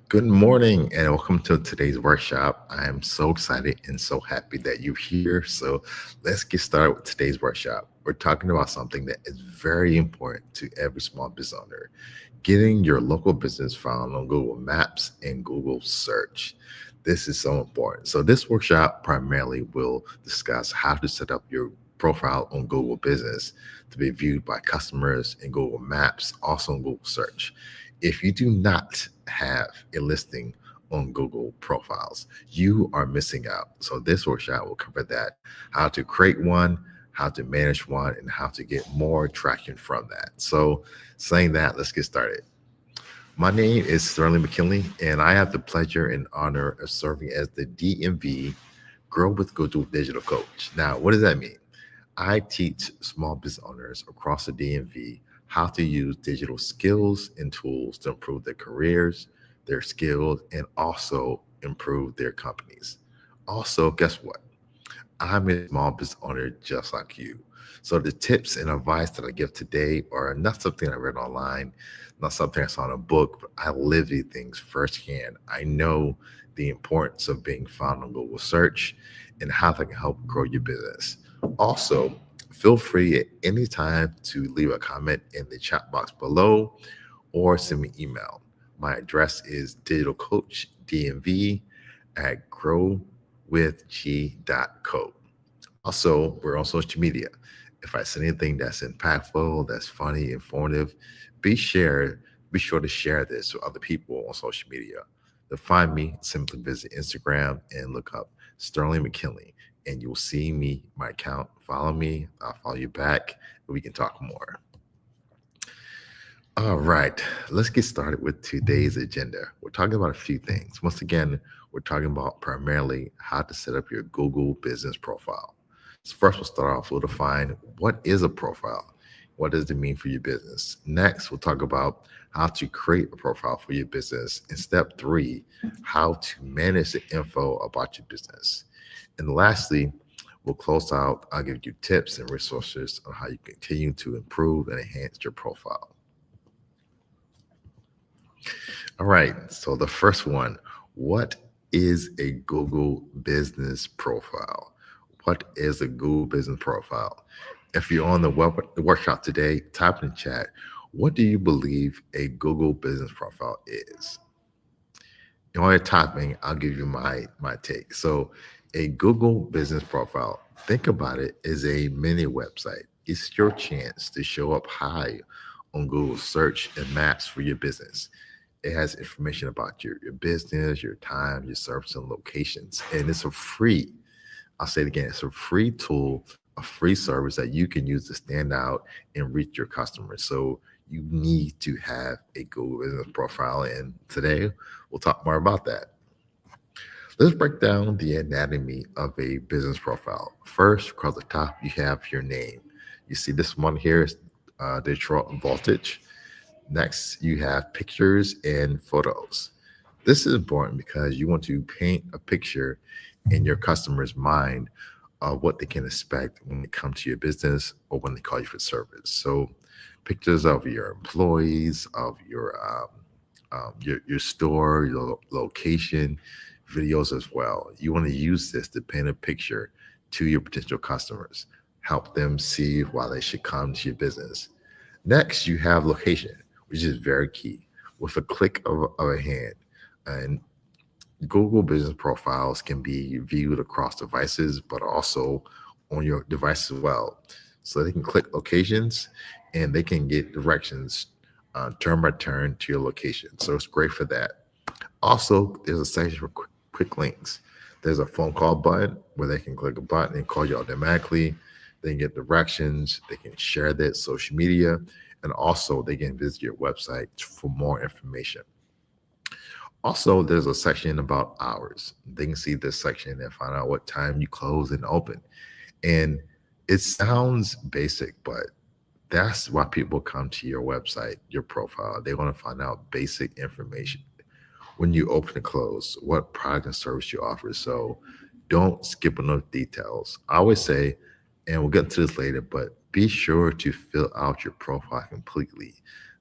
Good morning and welcome to today's workshop. I am so excited and so happy that you're here. So let's get started with today's workshop. We're talking about something that is very important to every small business owner, getting your local business found on Google Maps and Google Search. This is so important. So this workshop primarily will discuss how to set up your profile on Google Business to be viewed by customers in Google Maps, also on Google Search. If you do not have a listing on Google profiles, you are missing out. So this workshop will cover that, how to create one, how to manage one, and how to get more traction from that. So saying that, let's get started. My name is Sterling McKinley, and I have the pleasure and honor of serving as the DMV Grow with Google Digital Coach. Now, what does that mean? I teach small business owners across the DMV how to use digital skills and tools to improve their careers, their skills, and also improve their companies. Also, guess what? I'm a small business owner just like you. So the tips and advice that I give today are not something I read online, not something I saw in a book, but I live these things firsthand. I know the importance of being found on Google search and how that can help grow your business. Also, feel free at any time to leave a comment in the chat box below or send me email. My address is digitalcoachdmv at growwithg.co. Also, we're on social media. If I see anything that's impactful, that's funny, informative, be sure to share this with other people on social media. To find me, simply visit Instagram and look up Sterling McKinley, and you'll see me, my account. Follow me, I'll follow you back, and we can talk more. All right, let's get started with today's agenda. We're talking about a few things. Once again, we're talking about primarily how to set up your Google business profile. So first, we'll start off, we'll define what is a profile? What does it mean for your business? Next, we'll talk about how to create a profile for your business. And step three, how to manage the info about your business. And lastly, we'll close out. I'll give you tips and resources on how you continue to improve and enhance your profile. All right. So the first one, what is a Google business profile? What is a Google business profile? If you're on the workshop today, type in the chat, what do you believe a Google business profile is? And while you're typing, I'll give you my take. So a Google business profile, think about it as a mini website. It's your chance to show up high on Google search and maps for your business. It has information about your business, your time, your service, and locations. And it's a free, I'll say it again, it's a free tool, a free service that you can use to stand out and reach your customers. So you need to have a Google business profile. And today we'll talk more about that. Let's break down the anatomy of a business profile. First, across the top, you have your name. You see this one here is Detroit Voltage. Next, you have pictures and photos. This is important because you want to paint a picture in your customer's mind of what they can expect when they come to your business or when they call you for service. So, pictures of your employees, of your store, your location, videos as well. You want to use this to paint a picture to your potential customers, help them see why they should come to your business. Next, you have location, which is very key. With a click of a hand, and Google business profiles can be viewed across devices, but also on your device as well. So they can click locations and they can get directions turn by turn to your location. So it's great for that. Also, there's a section for quick links. There's a phone call button where they can click a button and call you automatically. They can get directions. They can share that social media, and also they can visit your website for more information. Also, there's a section about hours. They can see this section and find out what time you close and open. And it sounds basic, but that's why people come to your website, your profile. They want to find out basic information when you open and close, what product and service you offer. So don't skip on those details. I always say, and we'll get into this later, but be sure to fill out your profile completely.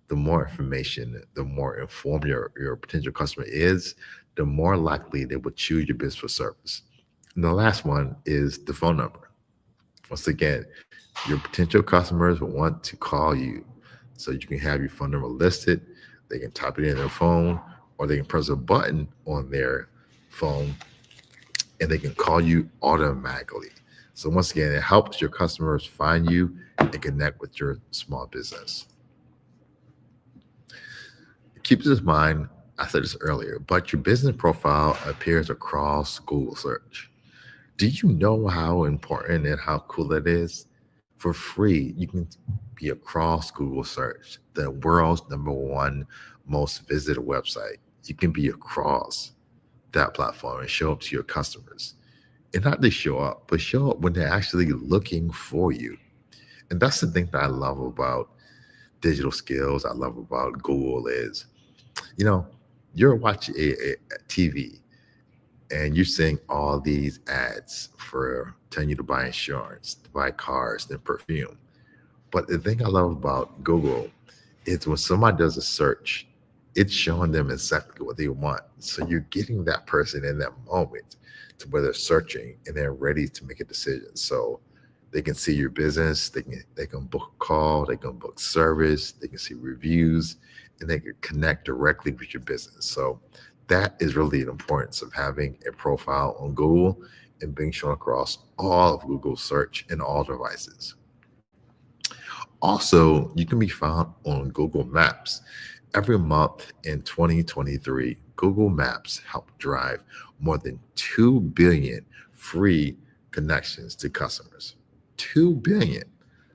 The more information, the more informed your potential customer is, the more likely they will choose your business or service. And the last one is the phone number. Once again, your potential customers will want to call you. So you can have your phone number listed. They can type it in their phone, or they can press a button on their phone and they can call you automatically. So once again, it helps your customers find you and connect with your small business. Keep this in mind, I said this earlier, but your business profile appears across Google search. Do you know how important and how cool that is? For free, you can be across Google search, the world's number one most visited website. You can be across that platform and show up to your customers. And not just show up, but show up when they're actually looking for you. And that's the thing that I love about digital skills, I love about Google is, you know, you're watching a TV and you're seeing all these ads for telling you to buy insurance, to buy cars, and perfume. But the thing I love about Google is when somebody does a search, it's showing them exactly what they want. So you're getting that person in that moment to where they're searching and they're ready to make a decision. So they can see your business, they can book a call, they can book service, they can see reviews, and they can connect directly with your business. So that is really the importance of having a profile on Google and being shown across all of Google search and all devices. Also, you can be found on Google Maps. Every month in 2023, Google Maps helped drive more than 2 billion free connections to customers. 2 billion.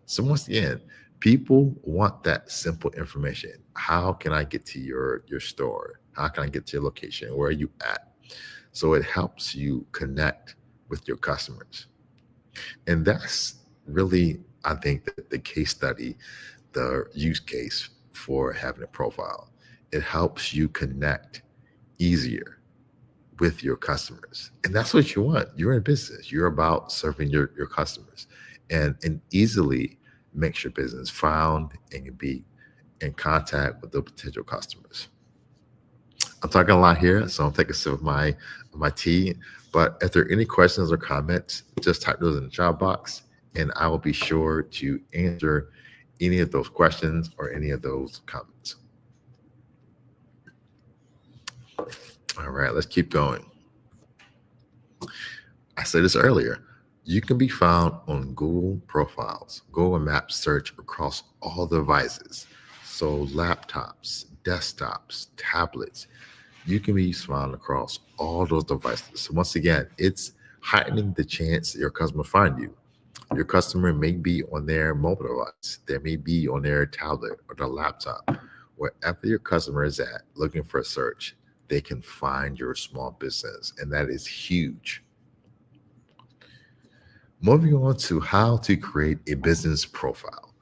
So once again, people want that simple information. How can I get to your store? How can I get to your location? Where are you at? So it helps you connect with your customers. And that's really, I think, the case study, the use case for having a profile. It helps you connect easier with your customers. And that's what you want. You're in business. You're about serving your customers and easily makes your business found and can be in contact with the potential customers. I'm talking a lot here, so I'm taking a sip of my tea. But if there are any questions or comments, just type those in the chat box, and I will be sure to answer any of those questions or any of those comments. All right, let's keep going. I said this earlier. You can be found on Google profiles, Google Maps search across all devices. So laptops, desktops, tablets, you can be found across all those devices. So once again, it's heightening the chance that your customer find you. Your customer may be on their mobile device, they may be on their tablet or their laptop. Wherever your customer is at looking for a search, they can find your small business, and that is huge. Moving on to how to create a business profile.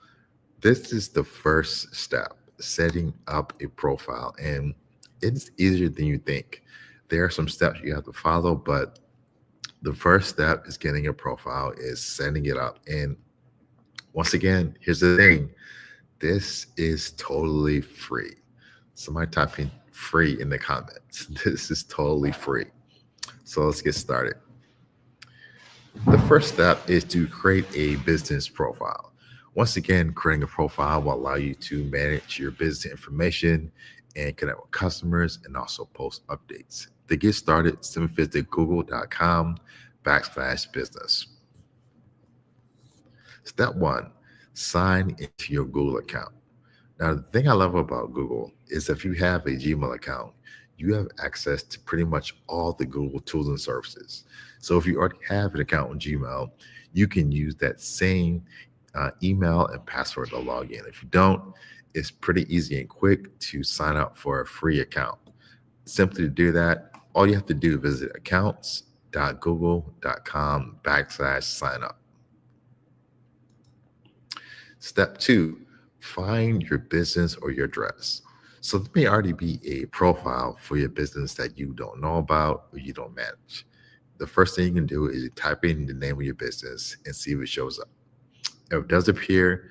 This is the first step, setting up a profile, and it's easier than you think. There are some steps you have to follow, but the first step is getting a profile, is setting it up. And once again, here's the thing. This is totally free. Somebody type in free in the comments. This is totally free. So let's get started. The first step is to create a business profile. Once again, creating a profile will allow you to manage your business information and connect with customers and also post updates. To get started, simply visit google.com/business. Step one, sign into your Google account. Now, the thing I love about Google is if you have a Gmail account, you have access to pretty much all the Google tools and services. So if you already have an account on Gmail, you can use that same email and password to log in. If you don't, it's pretty easy and quick to sign up for a free account. Simply to do that, all you have to do is visit accounts.google.com/sign up. Step two, find your business or your address. So there may already be a profile for your business that you don't know about or you don't manage. The first thing you can do is you type in the name of your business and see if it shows up. If it does appear,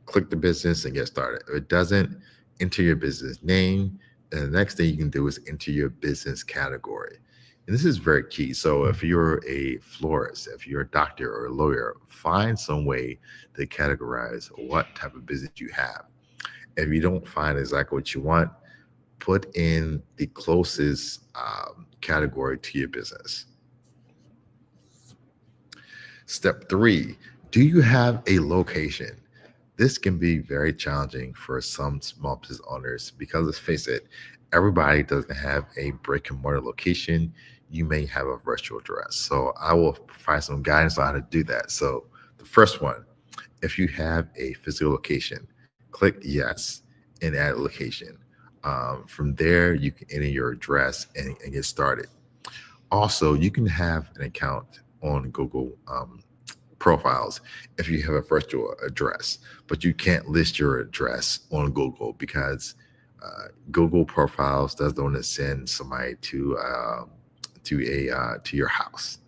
click the business and get started. If it doesn't, enter your business name, and the next thing you can do is enter your business category. And this is very key. So if you're a florist, if you're a doctor or a lawyer, find some way to categorize what type of business you have. If you don't find exactly what you want, put in the closest category to your business. Step three, do you have a location? This can be very challenging for some small business owners because let's face it, everybody doesn't have a brick and mortar location. You may have a virtual address. So I will provide some guidance on how to do that. So the first one, if you have a physical location, click yes and add a location. From there, you can enter your address and get started. Also, you can have an account on Google profiles if you have a virtual address, but you can't list your address on Google because Google profiles doesn't want to send somebody to your house.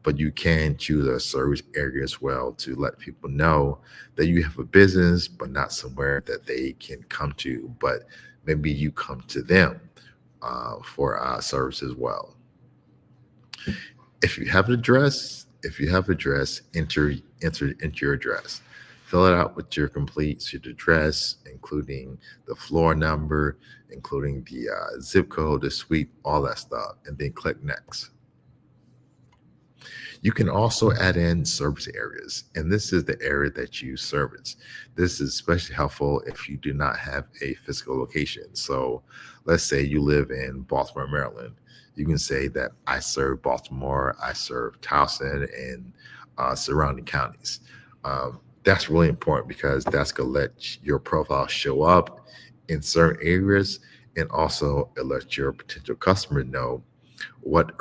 But you can choose a service area as well to let people know that you have a business, but not somewhere that they can come to. But maybe you come to them for service as well. If you have an address, enter your address. Fill it out with your complete street address, including the floor number, including the zip code, the suite, all that stuff, and then click next. You can also add in service areas, and this is the area that you service. This is especially helpful if you do not have a physical location. So let's say you live in Baltimore, Maryland. You can say that I serve Baltimore, I serve Towson and surrounding counties. That's really important because that's going to let your profile show up in certain areas, and also it lets your potential customer know what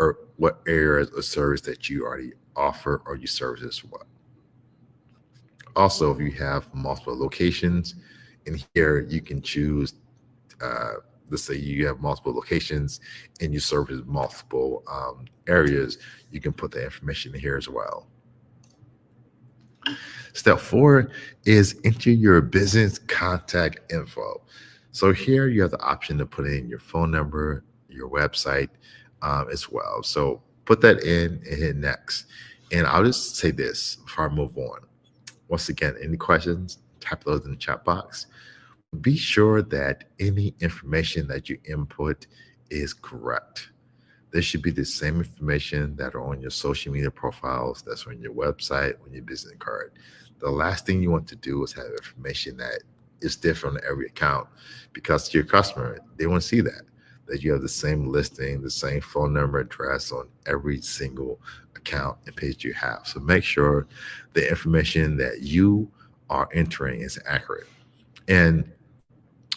areas of service that you already offer or you service as well. Also, if you have multiple locations, in here you can choose. Let's say you have multiple locations and you service multiple areas, you can put the information in here as well. Step four is enter your business contact info. So here you have the option to put in your phone number, your website as well. So put that in and hit next. And I'll just say this before I move on. Once again, any questions, type those in the chat box. Be sure that any information that you input is correct. This should be the same information that are on your social media profiles, that's on your website, on your business card. The last thing you want to do is have information that is different on every account, because to your customer, they want to see that you have the same listing, the same phone number, address on every single account and page you have. So make sure the information that you are entering is accurate. And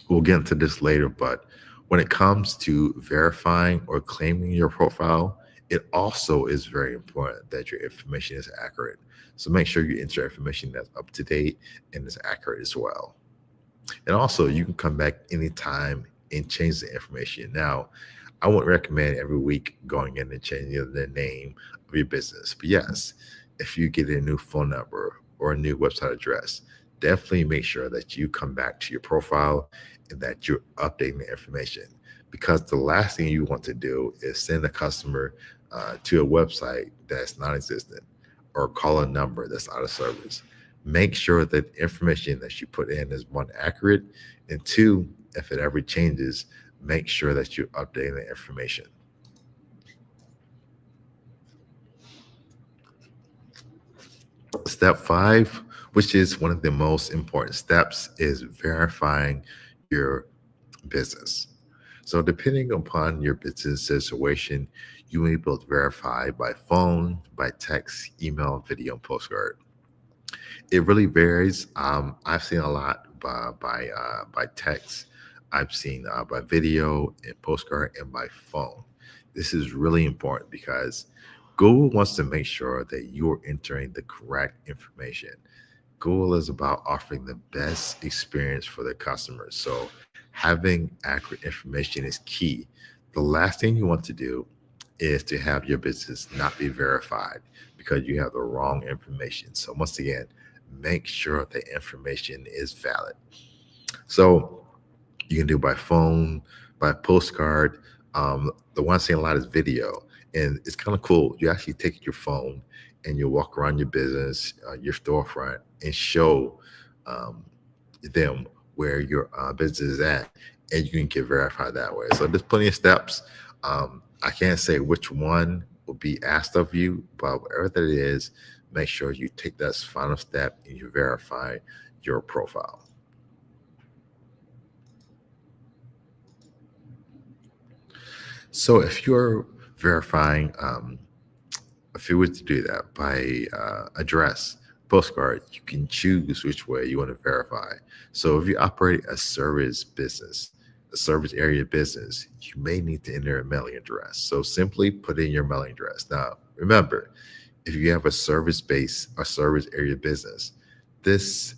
we'll get into this later, but when it comes to verifying or claiming your profile, it also is very important that your information is accurate. So make sure you enter information that's up to date and is accurate as well. And also, you can come back anytime and change the information. Now, I wouldn't recommend every week going in and changing the name of your business. But yes, if you get a new phone number or a new website address, definitely make sure that you come back to your profile and that you're updating the information. Because the last thing you want to do is send a customer to a website that's non-existent or call a number that's out of service. Make sure that the information that you put in is one, accurate, and two, if it ever changes, make sure that you're updating the information. Step five, which is one of the most important steps, is verifying your business. So depending upon your business situation, you may be able to verify by phone, by text, email, video, and postcard. It really varies. I've seen a lot by text. I've seen by video and postcard and by phone. This is really important because Google wants to make sure that you're entering the correct information. Google is about offering the best experience for their customers. So having accurate information is key. The last thing you want to do is to have your business not be verified because you have the wrong information. So once again, make sure the information is valid. So You can do by phone, by postcard. The one I'm saying a lot is video, and it's kind of cool. You actually take your phone and you walk around your business, your storefront, and show um, them where your business is at, and you can get verified that way. So there's plenty of steps. I can't say which one will be asked of you, but whatever that is, make sure you take that final step and you verify your profile. So if you're verifying, if you were to do that by address, postcard, you can choose which way you want to verify. So if you operate a service business, a service area business, you may need to enter a mailing address. So simply put in your mailing address. Now, remember, if you have a service base or service area business, this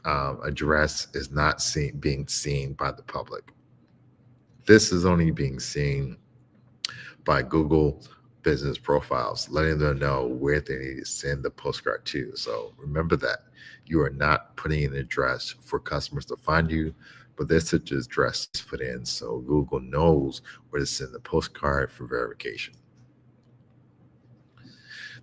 address is not being seen by the public. This is only being seen by Google business profiles, letting them know where they need to send the postcard to. So remember that you are not putting an address for customers to find you, but this is just address put in so Google knows where to send the postcard for verification.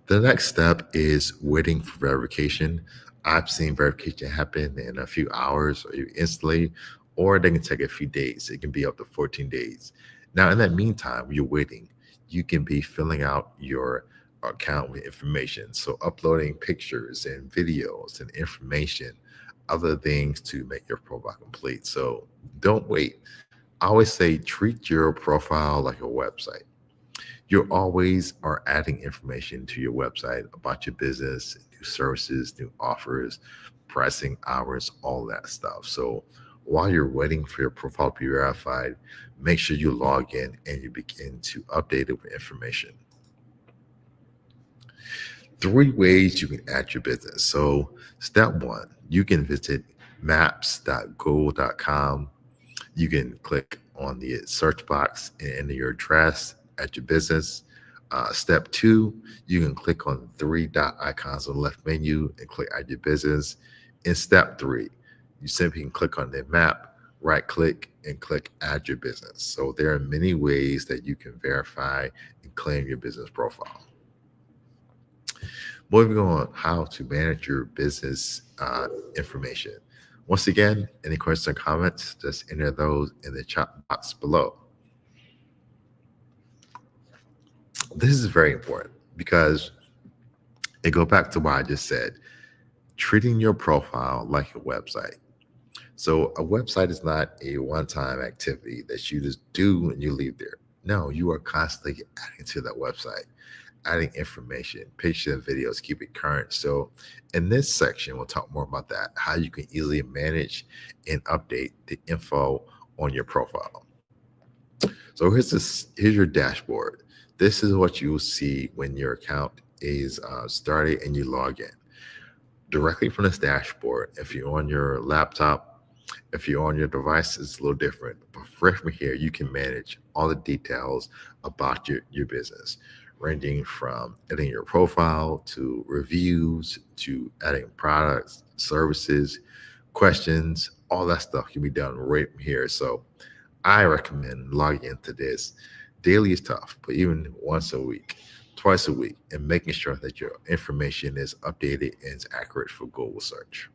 The next step is waiting for verification. I've seen verification happen in a few hours or instantly, or they can take a few days. It can be up to 14 days. Now, in that meantime, you're waiting. You can be filling out your account with information. So, uploading pictures and videos and information, other things to make your profile complete. So, don't wait. I always say treat your profile like a website. You always are adding information to your website about your business, new services, new offers, pricing, hours, all that stuff. So while you're waiting for your profile to be verified, make sure you log in and you begin to update it with information. 3 ways you can add your business. So step one, you can visit maps.google.com. You can click on the search box and enter your address at your business. Step two, you can click on 3 dot icons on the left menu and click add your business. In step three, you simply can click on the map, right click, and click add your business. So there are many ways that you can verify and claim your business profile. Moving on, how to manage your business information. Once again, any questions or comments, just enter those in the chat box below. This is very important because it goes back to what I just said, treating your profile like a website. So a website is not a one-time activity that you just do and you leave there. No, you are constantly adding to that website, adding information, pictures and videos, keep it current. So in this section, we'll talk more about that, how you can easily manage and update the info on your profile. So here's your dashboard. This is what you will see when your account is started and you log in. Directly from this dashboard, if you're on your laptop, if you're on your device, it's a little different. But from here, you can manage all the details about your business, ranging from editing your profile to reviews to adding products, services, questions, all that stuff can be done right from here. So I recommend logging into this. Daily is tough, but even once a week, twice a week, and making sure that your information is updated and is accurate for Google search.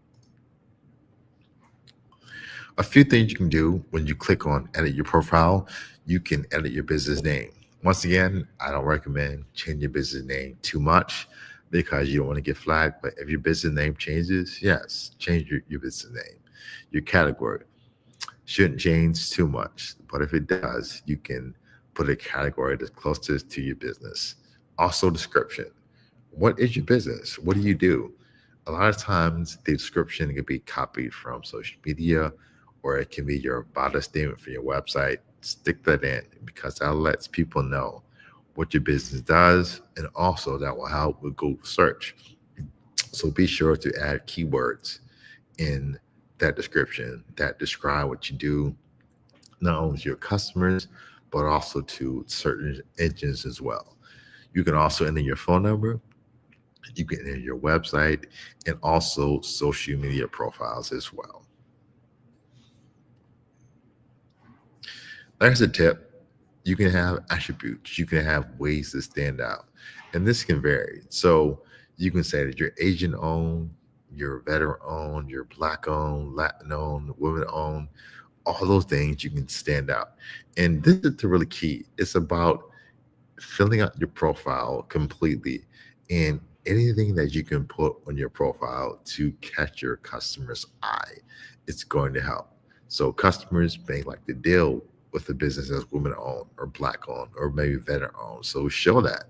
A few things you can do when you click on edit your profile, you can edit your business name. Once again, I don't recommend changing your business name too much because you don't want to get flagged. But if your business name changes, yes, change your business name. Your category shouldn't change too much, but if it does, you can put a category that's closest to your business. Also, description. What is your business? What do you do? A lot of times, the description can be copied from social media, or it can be your about us statement for your website. Stick that in because that lets people know what your business does, and also that will help with Google search. So be sure to add keywords in that description that describe what you do, not only to your customers, but also to certain engines as well. You can also enter your phone number, you can enter your website, and also social media profiles as well. There's a tip. You can have attributes, you can have ways to stand out, and this can vary. So you can say that you're Asian owned, you're veteran owned, you're Black owned, Latin owned, women owned, all those things you can stand out. And this is the really key. It's about filling out your profile completely, and anything that you can put on your profile to catch your customer's eye, it's going to help. So customers may like to deal with the business as women owned or Black owned or maybe veteran owned. So show that.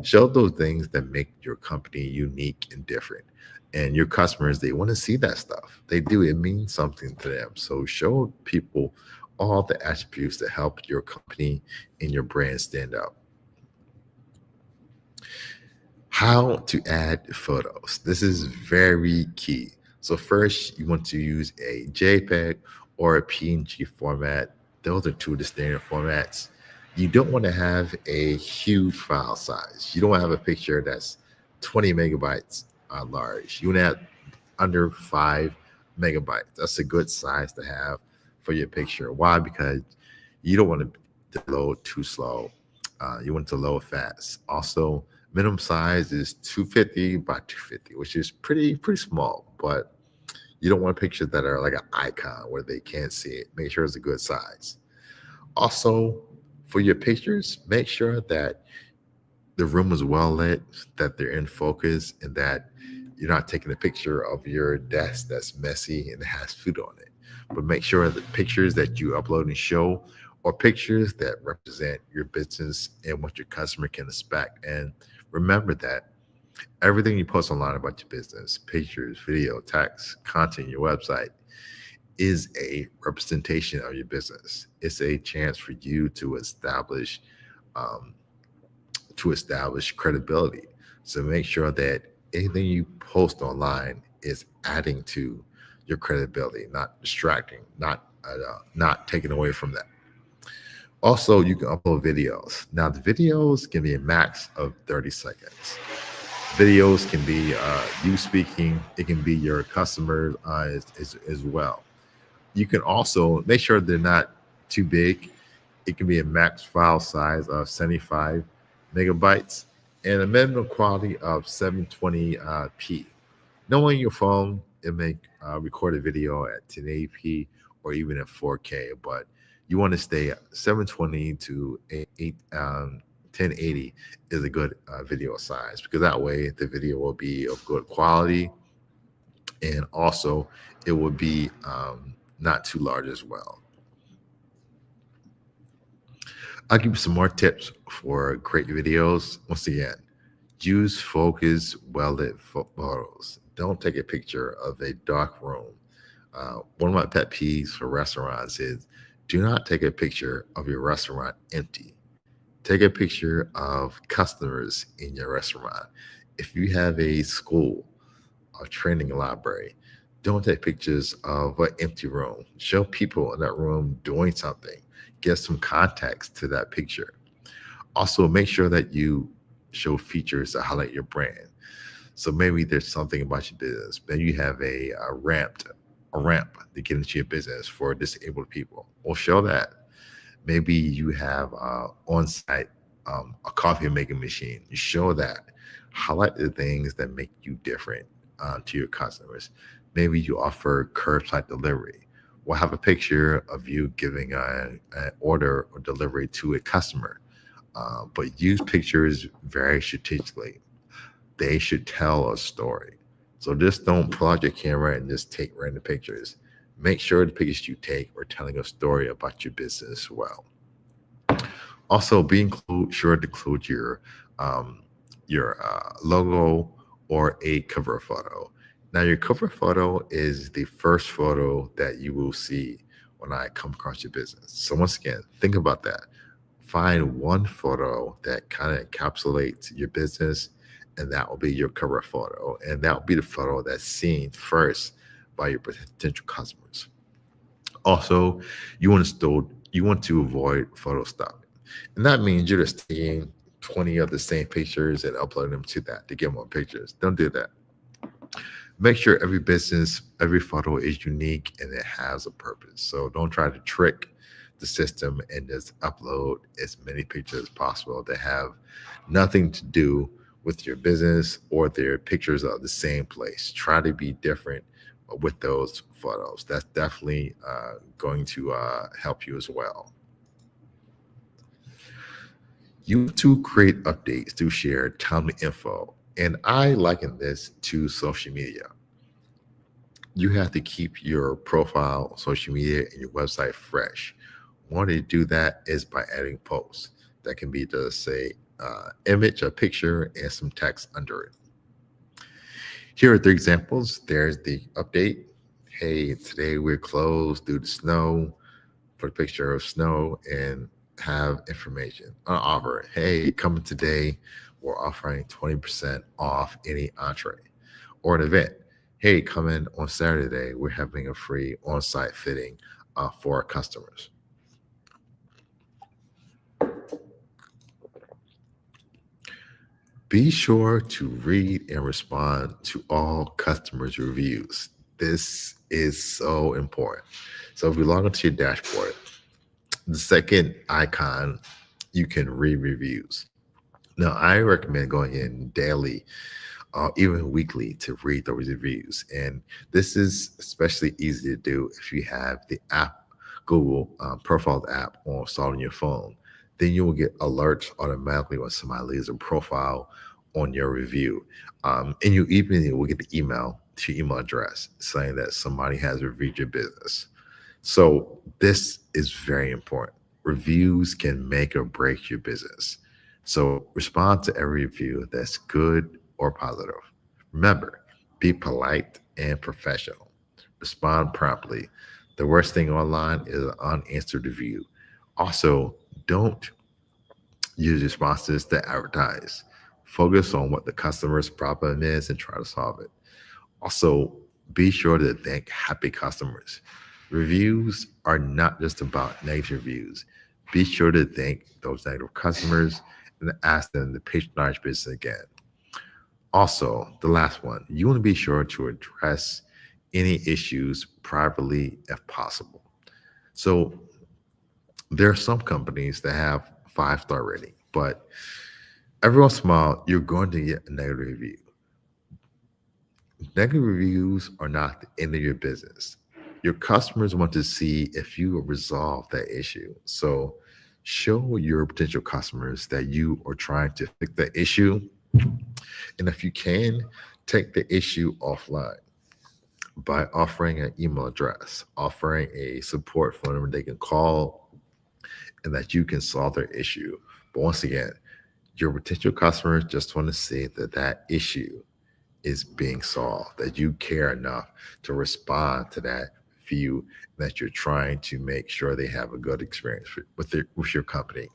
Show those things that make your company unique and different. And your customers, they want to see that stuff. They do. It means something to them. So show people all the attributes that help your company and your brand stand out. How to add photos. This is very key. So first, you want to use a JPEG or a PNG format. Those are two of the standard formats. You don't want to have a huge file size. You don't want to have a picture that's 20 megabytes large. You want to have under 5 megabytes. That's a good size to have for your picture. Why? Because you don't want to load too slow. You want to load fast. Also, minimum size is 250 by 250, which is pretty small. But you don't want pictures that are like an icon where they can't see it. Make sure it's a good size. Also, for your pictures, make sure that the room is well lit, that they're in focus, and that you're not taking a picture of your desk that's messy and has food on it. But make sure that pictures that you upload and show are pictures that represent your business and what your customer can expect. And remember that everything you post online about your business, pictures, video, text, content, your website, is a representation of your business. It's a chance for you um, to establish credibility. So make sure that anything you post online is adding to your credibility, not distracting, not taking away from that. Also, you can upload videos. Now, the videos can be a max of 30 seconds. Videos can be you speaking. It can be your customers as well. You can also make sure they're not too big. It can be a max file size of 75 megabytes and a minimum quality of 720p. Knowing your phone, it may record a video at 1080p or even at 4K, but you want to stay at 720 to 1080 is a good video size, because that way the video will be of good quality, and also it will be not too large as well. I'll give you some more tips for great videos. Once again, use focus, well lit photos. Don't take a picture of a dark room. One of my pet peeves for restaurants is do not take a picture of your restaurant empty. Take a picture of customers in your restaurant. If you have a school, a training library, don't take pictures of an empty room. Show people in that room doing something. Get some context to that picture. Also, make sure that you show features that highlight your brand. So maybe there's something about your business. Maybe you have a ramp to get into your business for disabled people. Well, show that. Maybe you have on-site a coffee making machine. You show that. Highlight the things that make you different to your customers. Maybe you offer curbside delivery. We'll have a picture of you giving an order or delivery to a customer, but use pictures very strategically. They should tell a story. So just don't pull out your camera and just take random pictures. Make sure the pictures you take are telling a story about your business as well. Also, sure to include your logo or a cover photo. Now, your cover photo is the first photo that you will see when I come across your business. So once again, think about that. Find one photo that kind of encapsulates your business, and that will be your cover photo. And that will be the photo that's seen first by your potential customers. Also, you want to avoid photo stopping. And that means you're just taking 20 of the same pictures and uploading them to that to get more pictures. Don't do that. Make sure every photo is unique and it has a purpose. So don't try to trick the system and just upload as many pictures as possible that have nothing to do with your business or their pictures of the same place. Try to be different with those photos. That's definitely going to help you as well. You to create updates to share timely info. And I liken this to social media. You have to keep your profile, social media, and your website fresh. One way to do that is by adding posts. That can be just say image, a picture, and some text under it. Here are 3 examples. There's the update. Hey, today we're closed due to snow. Put a picture of snow and have information. An offer. Hey, coming today, we're offering 20% off any entree. Or an event. Hey, come in on Saturday. We're having a free on-site fitting for our customers. Be sure to read and respond to all customers' reviews. This is so important. So if you log into your dashboard, the second icon, you can read reviews. Now, I recommend going in daily, even weekly, to read those reviews. And this is especially easy to do if you have the app, Google Profile app, installed on your phone. Then you will get alerts automatically when somebody leaves a profile on your review. And you even will get the email to your email address saying that somebody has reviewed your business. So this is very important. Reviews can make or break your business. So respond to every review that's good or positive. Remember, be polite and professional. Respond promptly. The worst thing online is an unanswered review. Also, don't use responses to advertise. Focus on what the customer's problem is and try to solve it. Also, be sure to thank happy customers. Reviews are not just about negative reviews. Be sure to thank those negative customers and ask them to patronize business again. Also, the last one, you want to be sure to address any issues privately if possible. So there are some companies that have 5-star rating, but every once in a while, you're going to get a negative review. Negative reviews are not the end of your business. Your customers want to see if you resolve that issue. So show your potential customers that you are trying to fix the issue. And if you can, take the issue offline by offering an email address, offering a support phone number they can call, and that you can solve their issue. But once again, your potential customers just want to see that that issue is being solved, that you care enough to respond to that view, that you're trying to make sure they have a good experience with your company.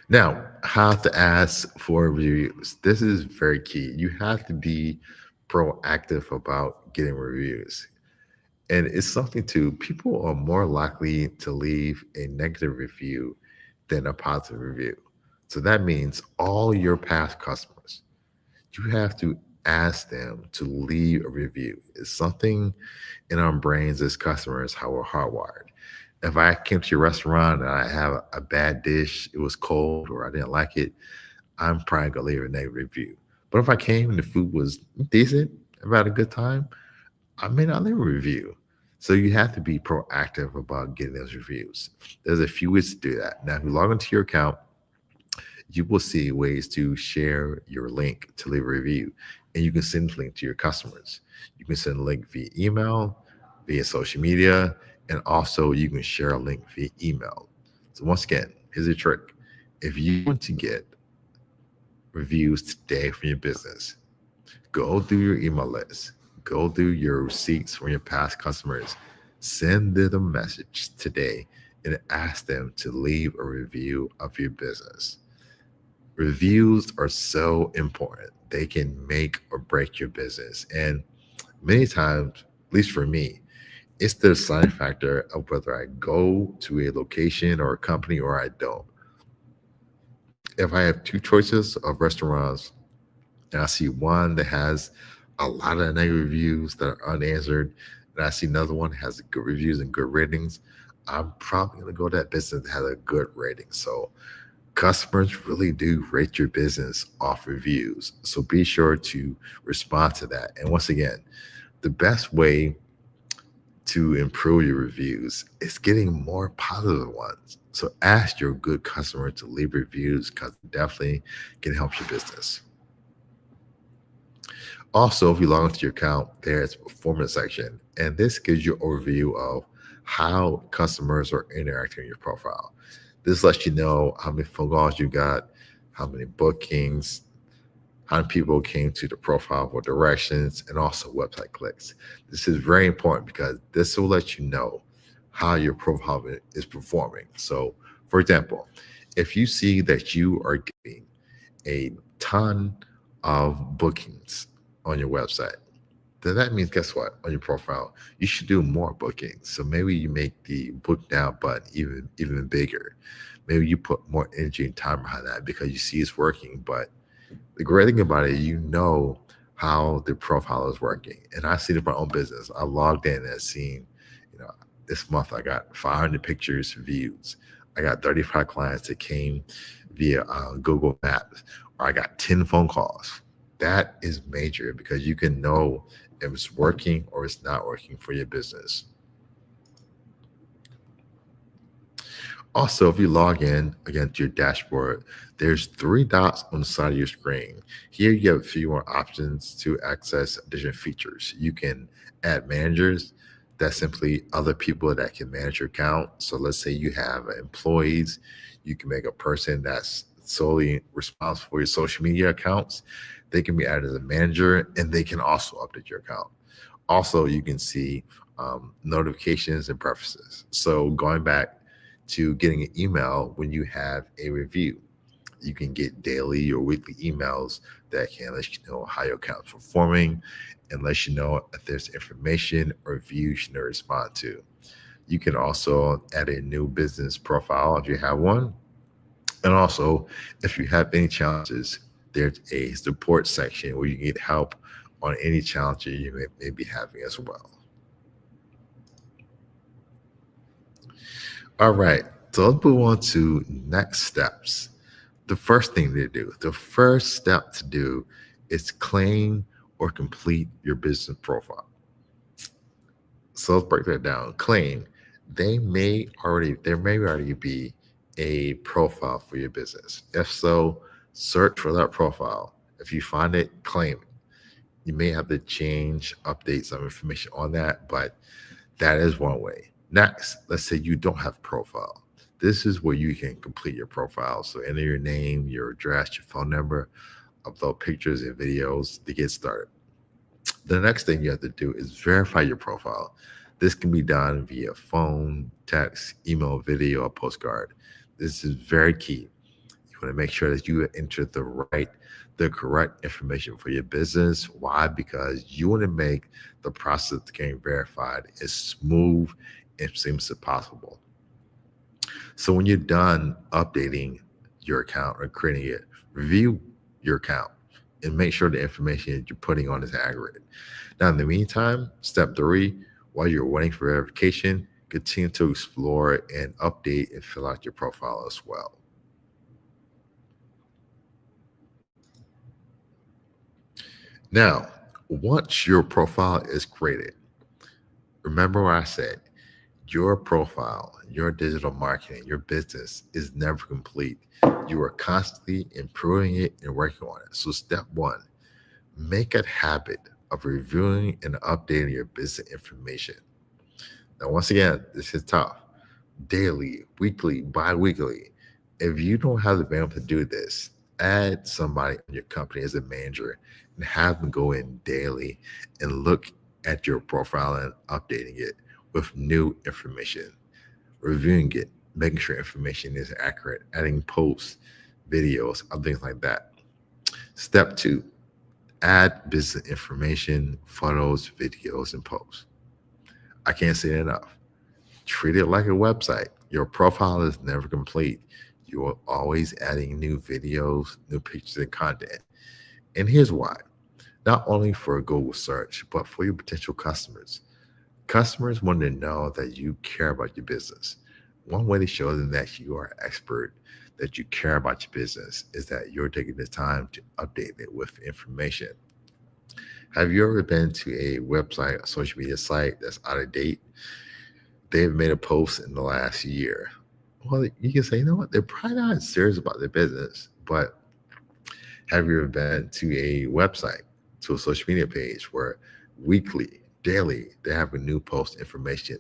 Now, how to ask for reviews. This is very key. You have to be proactive about getting reviews. And it's something to people are more likely to leave a negative review than a positive review. So that means all your past customers, you have to ask them to leave a review. It's something in our brains as customers, how we're hardwired. If I came to your restaurant and I have a bad dish, it was cold or I didn't like it, I'm probably gonna leave a negative review. But if I came and the food was decent, I've had a good time, I may not leave a review. So you have to be proactive about getting those reviews. There's a few ways to do that. Now, if you log into your account, you will see ways to share your link to leave a review. And you can send the link to your customers. You can send a link via email, via social media, and also you can share a link via email. So once again, here's a trick. If you want to get reviews today from your business, go through your email list, go through your receipts from your past customers, send them a message today and ask them to leave a review of your business. Reviews are so important. They can make or break your business. And many times, at least for me, it's the deciding factor of whether I go to a location or a company or I don't. If I have 2 choices of restaurants and I see one that has a lot of negative reviews that are unanswered, and I see another one has good reviews and good ratings, I'm probably going to go to that business that has a good rating. So customers really do rate your business off reviews. So be sure to respond to that. And once again, the best way to improve your reviews is getting more positive ones. So ask your good customer to leave reviews because it definitely can help your business. Also, if you log into your account, there's a performance section, and this gives you an overview of how customers are interacting with your profile. This lets you know how many phone calls you got, how many bookings, how many people came to the profile for directions, and also website clicks. This is very important because this will let you know how your profile is performing. So, for example, if you see that you are getting a ton of bookings on your website, then that means guess what? On your profile, you should do more bookings. So maybe you make the book now button even bigger. Maybe you put more energy and time behind that because you see it's working. But the great thing about it, you know how the profile is working. And I see it in my own business. I logged in and seen, you know, this month I got 500 pictures views. I got 35 clients that came via Google Maps, or I got 10 phone calls. That is major because you can know if it's working or it's not working for your business. Also, if you log in again to your dashboard, there's three dots on the side of your screen. Here you have a few more options to access additional features. You can add managers. That's simply other people that can manage your account. So let's say you have employees, you can make a person that's solely responsible for your social media accounts. They can be added as a manager and they can also update your account. Also, you can see notifications and preferences. So going back to getting an email when you have a review, you can get daily or weekly emails that can let you know how your account's performing and let you know if there's information or reviews you should respond to. You can also add a new business profile if you have one. And also, if you have any challenges, there's a support section where you can get help on any challenges you may be having as well. All right, so let's move on to next steps. The first thing to do, the first step to do is claim or complete your business profile. So let's break that down. Claim. There may already be a profile for your business. If so, search for that profile. If you find it, claim it. You may have to change, update some information on that, but that is one way. Next, let's say you don't have a profile. This is where you can complete your profile. So enter your name, your address, your phone number, upload pictures and videos to get started. The next thing you have to do is verify your profile. This can be done via phone, text, email, video, or postcard. This is very key. You want to make sure that you enter the correct information for your business. Why? Because you want to make the process of getting verified as smooth and seamless as possible. So when you're done updating your account or creating it, review your account and make sure the information that you're putting on is accurate. Now, in the meantime, step three, while you're waiting for verification, continue to explore and update and fill out your profile as well. Now, once your profile is created, remember what I said, your profile, your digital marketing, your business is never complete. You are constantly improving it and working on it. So, step one, make a habit of reviewing and updating your business information. Now, once again, this is tough. Daily, weekly, bi weekly. If you don't have the bandwidth to do this, add somebody in your company as a manager and have them go in daily and look at your profile and updating it with new information, reviewing it, making sure information is accurate, adding posts, videos, other things like that. Step two, add business information, photos, videos, and posts. I can't say it enough. Treat it like a website. Your profile is never complete. You are always adding new videos, new pictures, and content. And here's why. Not only for a Google search, but for your potential customers. Customers want to know that you care about your business. One way to show them that you are an expert, that you care about your business, is that you're taking the time to update it with information. Have you ever been to a website, a social media site that's out of date? They've made a post in the last year. Well, you can say, you know what, they're probably not serious about their business, but have you ever been to a website, to a social media page where weekly, daily, they have a new post information?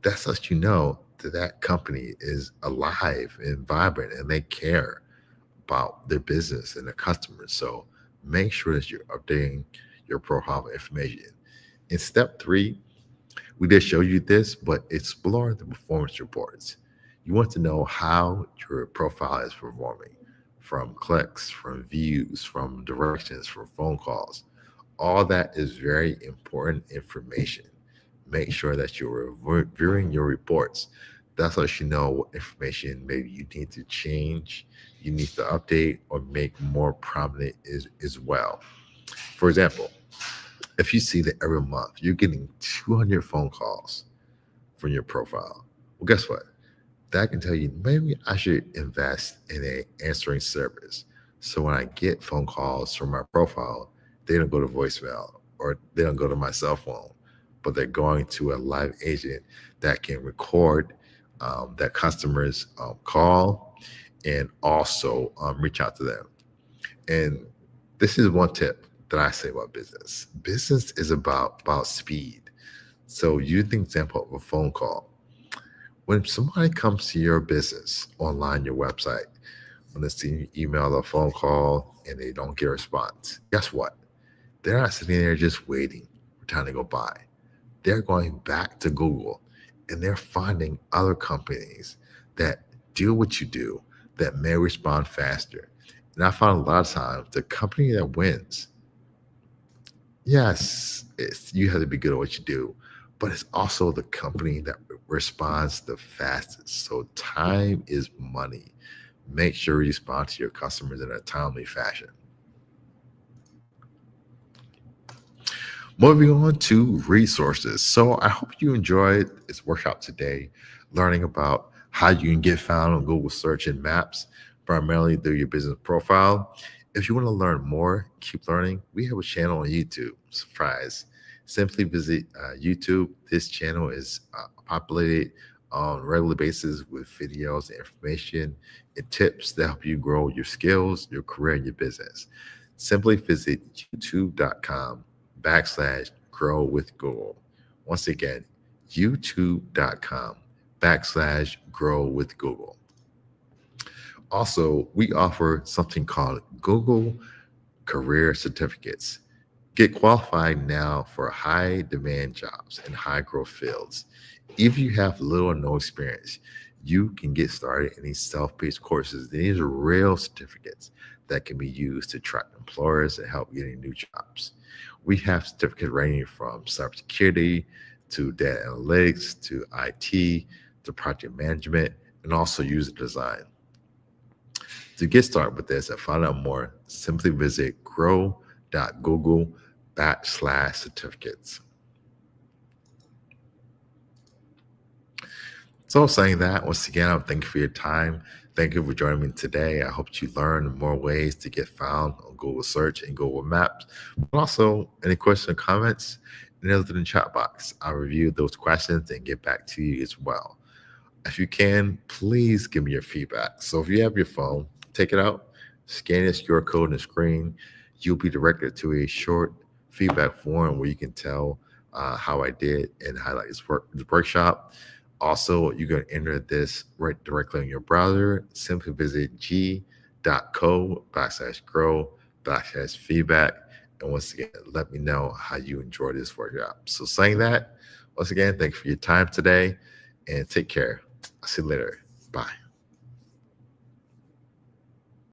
That lets you know that that company is alive and vibrant and they care about their business and their customers. So make sure that you're updating your profile information. In step three, we did show you this, but explore the performance reports. You want to know how your profile is performing, from clicks, from views, from directions, from phone calls. All that is very important information. Make sure that you're reviewing your reports. That's lets you know what information maybe you need to change, you need to update, or make more prominent as well. For example, if you see that every month you're getting 200 phone calls from your profile, well, guess what? That can tell you maybe I should invest in a answering service. So when I get phone calls from my profile, they don't go to voicemail or they don't go to my cell phone, but they're going to a live agent that can record that customers call and also reach out to them. And this is one tip that I say about business. Business is about speed. So use the example of a phone call. When somebody comes to your business online, your website, when they see you email or phone call and they don't get a response, guess what? They're not sitting there just waiting for time to go by. They're going back to Google and they're finding other companies that do what you do that may respond faster. And I found a lot of times the company that wins, yes, you have to be good at what you do, but it's also the company that responds the fastest. So time is money. Make sure you respond to your customers in a timely fashion. Moving on to resources. So I hope you enjoyed this workshop today, learning about how you can get found on Google search and maps, primarily through your business profile. If you want to learn more, keep learning, we have a channel on YouTube. Surprise. Simply visit YouTube. This channel is populated on a regular basis with videos and information and tips that help you grow your skills, your career, and your business. Simply visit youtube.com/grow with Google. Once again, youtube.com/grow with Google. Also, we offer something called Google Career Certificates. Get qualified now for high demand jobs in high growth fields. If you have little or no experience, you can get started in these self-paced courses. These are real certificates that can be used to attract employers and help getting new jobs. We have certificates ranging from cybersecurity to data analytics to IT to project management and also user design. To get started with this and find out more, simply visit grow.google/certificates. So saying that, once again, I thank you for your time. Thank you for joining me today. I hope you learn more ways to get found on Google search and Google Maps. But also, any questions or comments, enter them in the chat box. I'll review those questions and get back to you as well. If you can, please give me your feedback. So if you have your phone, take it out, scan this QR code on the screen. You'll be directed to a short feedback form where you can tell how I did and highlight this workshop. Also, you can enter this right directly in your browser. Simply visit g.co/grow/feedback. And once again, let me know how you enjoy this workshop. So saying that, once again, thank you for your time today and take care. I'll see you later. Bye.